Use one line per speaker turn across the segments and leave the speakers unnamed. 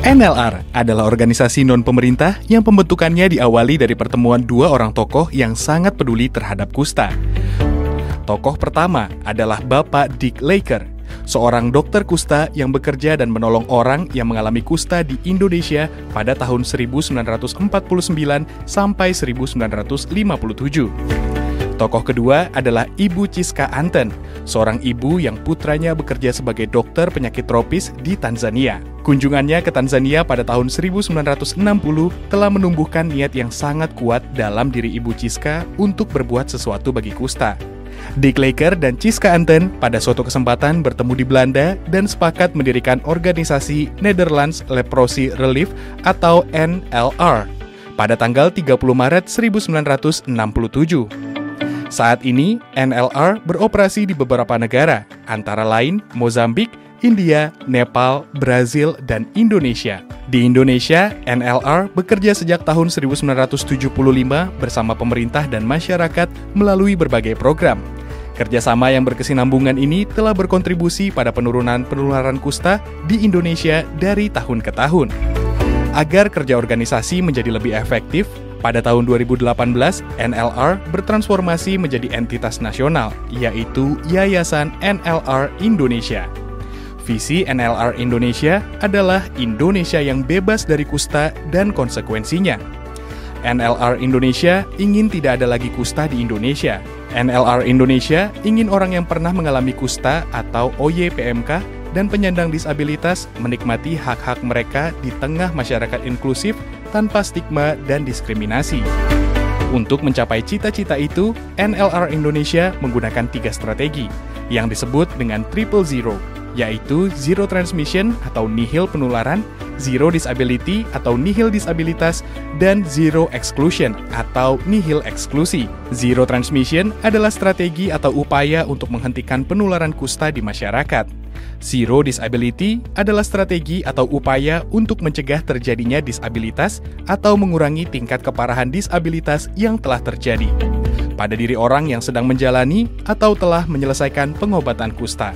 NLR adalah organisasi non-pemerintah yang pembentukannya diawali dari pertemuan dua orang tokoh yang sangat peduli terhadap kusta. Tokoh pertama adalah Bapak Dick Laker, seorang dokter kusta yang bekerja dan menolong orang yang mengalami kusta di Indonesia pada tahun 1949 sampai 1957. Tokoh kedua adalah Ibu Ciska Anten, seorang ibu yang putranya bekerja sebagai dokter penyakit tropis di Tanzania. Kunjungannya ke Tanzania pada tahun 1960 telah menumbuhkan niat yang sangat kuat dalam diri Ibu Ciska untuk berbuat sesuatu bagi kusta. Dick Laker dan Ciska Anten pada suatu kesempatan bertemu di Belanda dan sepakat mendirikan organisasi Netherlands Leprosy Relief atau NLR pada tanggal 30 Maret 1967. Saat ini, NLR beroperasi di beberapa negara, antara lain Mozambik, India, Nepal, Brazil, dan Indonesia. Di Indonesia, NLR bekerja sejak tahun 1975 bersama pemerintah dan masyarakat melalui berbagai program. Kerjasama yang berkesinambungan ini telah berkontribusi pada penurunan penularan kusta di Indonesia dari tahun ke tahun. Agar kerja organisasi menjadi lebih efektif, pada tahun 2018, NLR bertransformasi menjadi entitas nasional, yaitu Yayasan NLR Indonesia. Visi NLR Indonesia adalah Indonesia yang bebas dari kusta dan konsekuensinya. NLR Indonesia ingin tidak ada lagi kusta di Indonesia. NLR Indonesia ingin orang yang pernah mengalami kusta atau OYPMK dan penyandang disabilitas menikmati hak-hak mereka di tengah masyarakat inklusif tanpa stigma dan diskriminasi. Untuk mencapai cita-cita itu, NLR Indonesia menggunakan 3 strategi yang disebut dengan Triple Zero, yaitu Zero Transmission atau nihil penularan, Zero Disability atau nihil disabilitas, dan Zero Exclusion atau nihil eksklusi. Zero Transmission adalah strategi atau upaya untuk menghentikan penularan kusta di masyarakat. Zero Disability adalah strategi atau upaya untuk mencegah terjadinya disabilitas atau mengurangi tingkat keparahan disabilitas yang telah terjadi pada diri orang yang sedang menjalani atau telah menyelesaikan pengobatan kusta.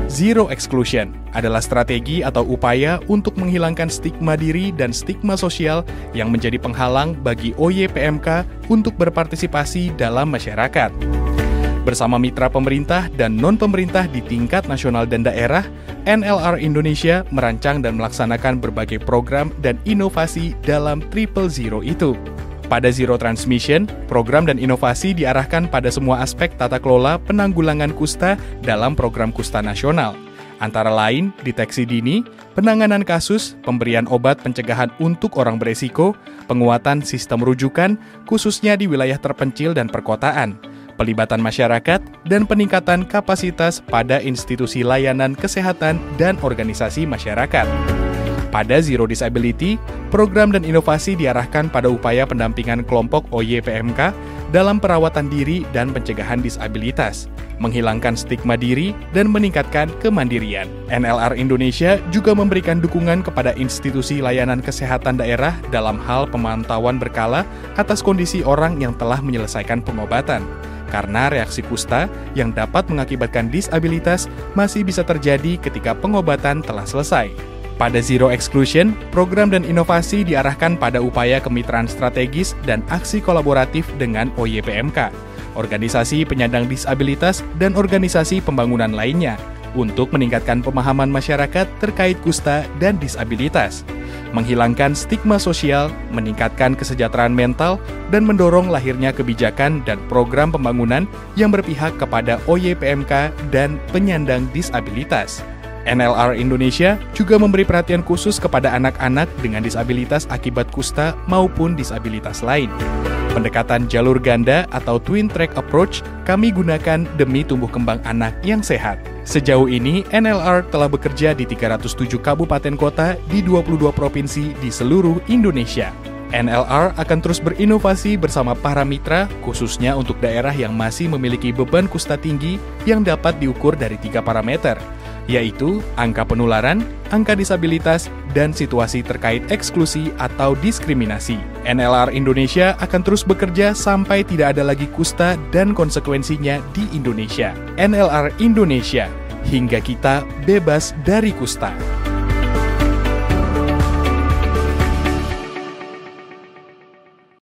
Zero Exclusion adalah strategi atau upaya untuk menghilangkan stigma diri dan stigma sosial yang menjadi penghalang bagi OYPMK untuk berpartisipasi dalam masyarakat. Bersama mitra pemerintah dan non-pemerintah di tingkat nasional dan daerah, NLR Indonesia merancang dan melaksanakan berbagai program dan inovasi dalam Triple Zero itu. Pada Zero Transmission, program dan inovasi diarahkan pada semua aspek tata kelola penanggulangan kusta dalam program kusta nasional. Antara lain, deteksi dini, penanganan kasus, pemberian obat pencegahan untuk orang beresiko, penguatan sistem rujukan, khususnya di wilayah terpencil dan perkotaan, pelibatan masyarakat, dan peningkatan kapasitas pada institusi layanan kesehatan dan organisasi masyarakat. Pada Zero Disability, program dan inovasi diarahkan pada upaya pendampingan kelompok OYPMK dalam perawatan diri dan pencegahan disabilitas, menghilangkan stigma diri, dan meningkatkan kemandirian. NLR Indonesia juga memberikan dukungan kepada institusi layanan kesehatan daerah dalam hal pemantauan berkala atas kondisi orang yang telah menyelesaikan pengobatan. Karena reaksi kusta yang dapat mengakibatkan disabilitas masih bisa terjadi ketika pengobatan telah selesai. Pada Zero Exclusion, program dan inovasi diarahkan pada upaya kemitraan strategis dan aksi kolaboratif dengan OYPMK, organisasi penyandang disabilitas, dan organisasi pembangunan lainnya untuk meningkatkan pemahaman masyarakat terkait kusta dan disabilitas, menghilangkan stigma sosial, meningkatkan kesejahteraan mental, dan mendorong lahirnya kebijakan dan program pembangunan yang berpihak kepada OYPMK dan penyandang disabilitas. NLR Indonesia juga memberi perhatian khusus kepada anak-anak dengan disabilitas akibat kusta maupun disabilitas lain. Pendekatan jalur ganda atau Twin Track Approach kami gunakan demi tumbuh kembang anak yang sehat. Sejauh ini, NLR telah bekerja di 307 kabupaten kota di 22 provinsi di seluruh Indonesia. NLR akan terus berinovasi bersama para mitra, khususnya untuk daerah yang masih memiliki beban kusta tinggi yang dapat diukur dari 3 parameter, yaitu angka penularan, angka disabilitas, dan situasi terkait eksklusi atau diskriminasi. NLR Indonesia akan terus bekerja sampai tidak ada lagi kusta dan konsekuensinya di Indonesia. NLR Indonesia, hingga kita bebas dari kusta.